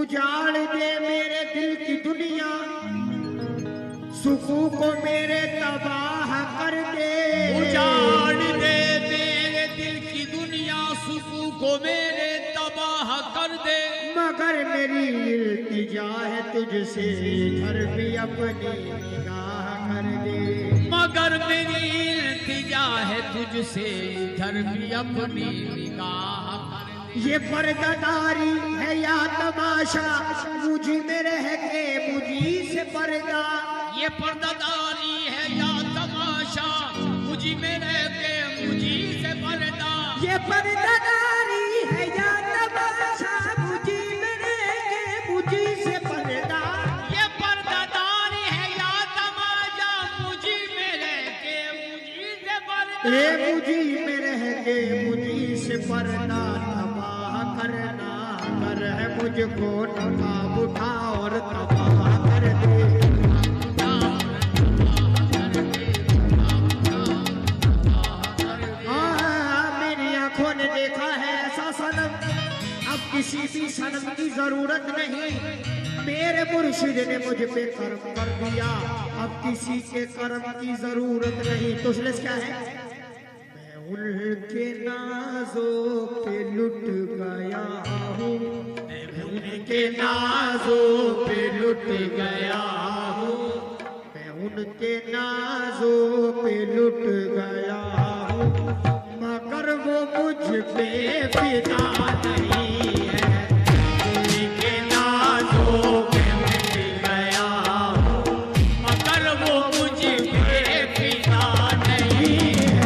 उजाड़ दे मेरे दिल की दुनिया, सुकून को मेरे तबाह कर दे। उजाड़ दे मेरे दिल की दुनिया, सुकून को मेरे तबाह कर दे। मगर मेरी इल्तिजा है तुझसे, इधर भी अपनी निगाह कर दे। मगर मेरी इल्तिजा है तुझसे, इधर भी अपनी निगाह कर दे। ये पर्दादारी है या तमाशा, मुझी में रह के मुझी से पर्दा। ये पर्दादारी है या तमाशा, मुझी में रह के मुझी से पर्दा। ये पर्दादारी है या तमाशा, मुझी में रह के मुझी से पर्दा। ये पर्दादारी है या तमाशा, मुझी में रह के मुझी से पर्दा। ए मुझी में रह के मुझी से पर्दा तबाह करना कर है मुझको, नकाब उठा और तबाह कर दे। मेरी आंखों ने देखा है ऐसा सनम, अब किसी भी सनम की जरूरत नहीं। मेरे मुर्शिद ने मुझ पे कर्म कर दिया, अब किसी के कर्म की जरूरत नहीं। तो इसलिए क्या है, उनके नाजों पे लुट गया हूँ, मैं उनके नाजों पे लुट गया हूँ, मैं उनके नाजों पे लुट गया हूँ। मगर वो मुझ पे फिदा नहीं है, उनके नाजों पे लुट गया हूँ, मगर वो मुझ पे फिदा नहीं है।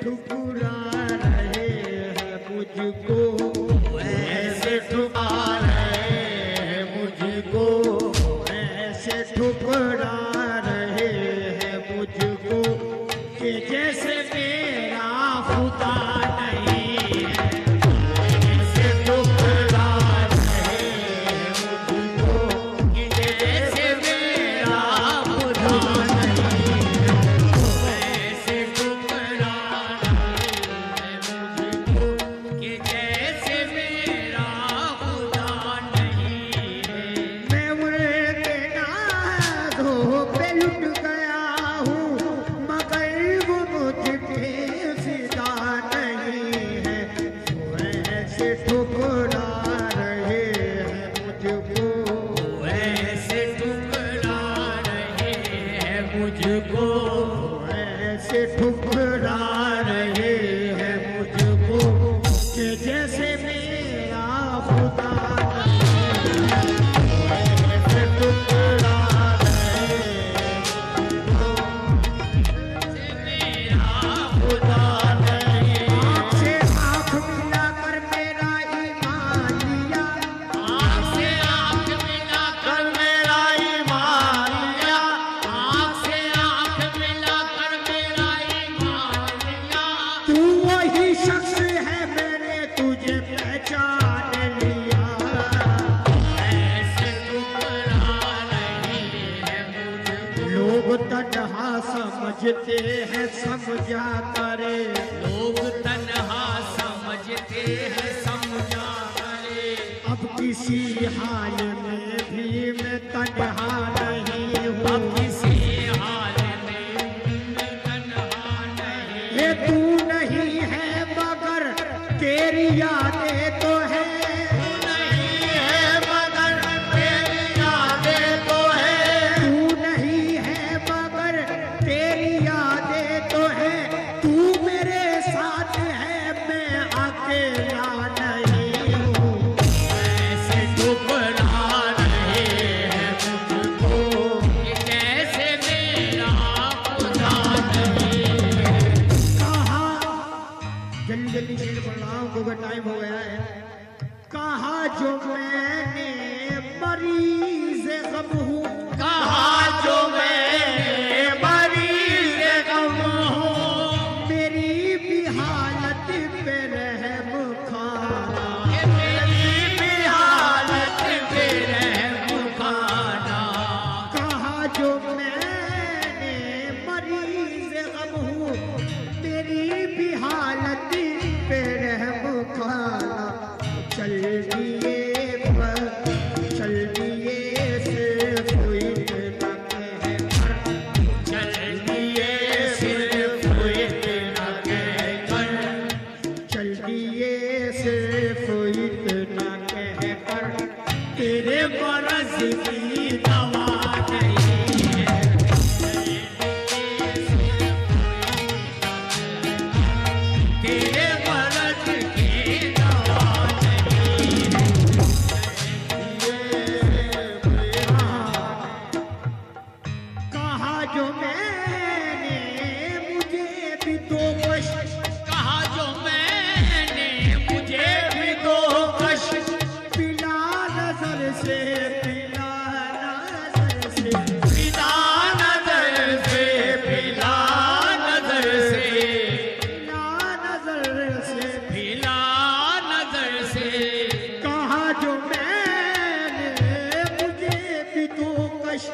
ठुकरा रहे हैं मुझको, ऐसे ठुकरा रहे हैं मुझको, ऐसे ठुकरा रहे हैं मुझको कि जैसे मेरा खुदा नहीं है। ऐसे ठुकरा रहे हैं मुझको कि जैसे मेरा खुदा नहीं है। ऐसे ठुकरा कि जैसे मेरा खुदा नहीं है। मैं उनके नाज़ों पे लुट गया हूँ, मगर वो मुझ पे फिदा नहीं है। वो ऐसे ठुकरा रहे हैं मुझको, ऐसे ठुकरा रहे हैं मुझको, ऐसे ठुकरा रहे हैं मुझको कि जैसे मेरा खुदा नहीं है। ऐसे ठुकरा रहे हैं मेरा खुदा नहीं है। आँख से आँख मिलाकर मेरा ईमान लिया, आँख से आँख मिलाकर मेरा ईमान लिया, आँख से आँख मिलाकर मेरा ईमान लिया। तू वही शख्स है मैंने तुझे पहचान लिया। ऐसे ठुकरा रहे हैं मुझको, लोग तन्हा समझते हैं समझा करे, लोग तन्हा समझते हैं समझा करे। अब किसी हाल में भी मैं तन्हा नहीं अब हूँ। किसी हाल में मैं तन्हा नहीं। ये तू नहीं है मगर तेरी यादें तो है, नहीं है मगर तेरी यादें तो है। तू नहीं है मगर तेरी यादें तो है। तू मेरे साथ है मैं अकेला नहीं टाइम हो गया है। कहा जो मैंने मरीज गम हूँ, कहा जो मैं मरीज गम हूँ, मेरी भी हालत पे रहम खाना, मेरी भी हालत पे रहम खाना। कहा जो मैंने मरीज गम हूँ, मेरी भी हालत पे रहम खाना। चल दिए सिर्फ इतना कहकर, चल दिए सिर्फ इतना कहकर, चल दिए सिर्फ इतना कहकर, तेरे मरज़ की दवा नहीं है। तेरे मर्द की दवा नहीं है। कहा जो मैंने मुझे भी दो कश, कहा जो मैंने मुझे भी दो कश, पिला नजर से, पिला नजर से, पिला नजर से, पिला नजर से, पिला नजर से। पिला नजर से। कहा जो मैंने मुझे भी दो कश,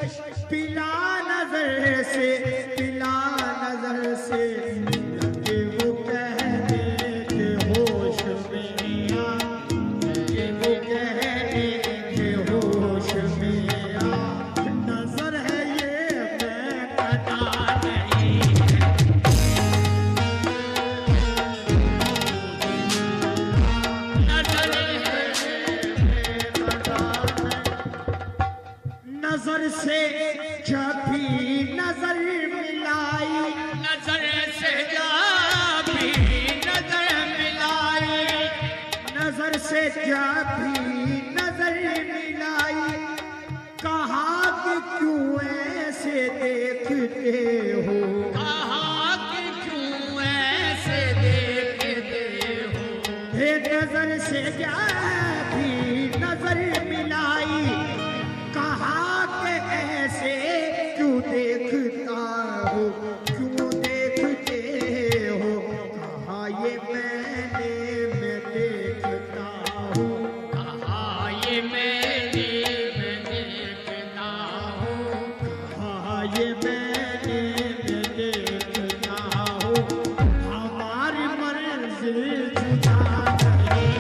पिला नजर से, पिला नजर से। कि वो कहने के होश में आ, कि वो कहने के होश में आ, नजर है ये मैं पता नहीं है। नजर नजर से जब भी नजर मिलाई, नजर से जब भी नजर मिलाई, नजर से जब भी नजर मिलाई, कहा कि क्यों ऐसे देखते हो, कहा कि क्यों ऐसे देखते हो। हे नजर से जब भी नजर मिलाई, कहा कि ऐसे क्यों देखता हो, क्यों देखते हो। कहा ये मैं देखता हूँ, कहा ये मैं देखता हूँ, कहा ये मैं देखता हूँ। हमारी मंजिल जुदा नहीं,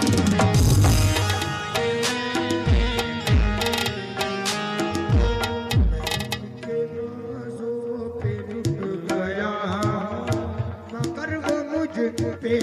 के रोज़ों पे रुक गया, मगर वो मुझ पे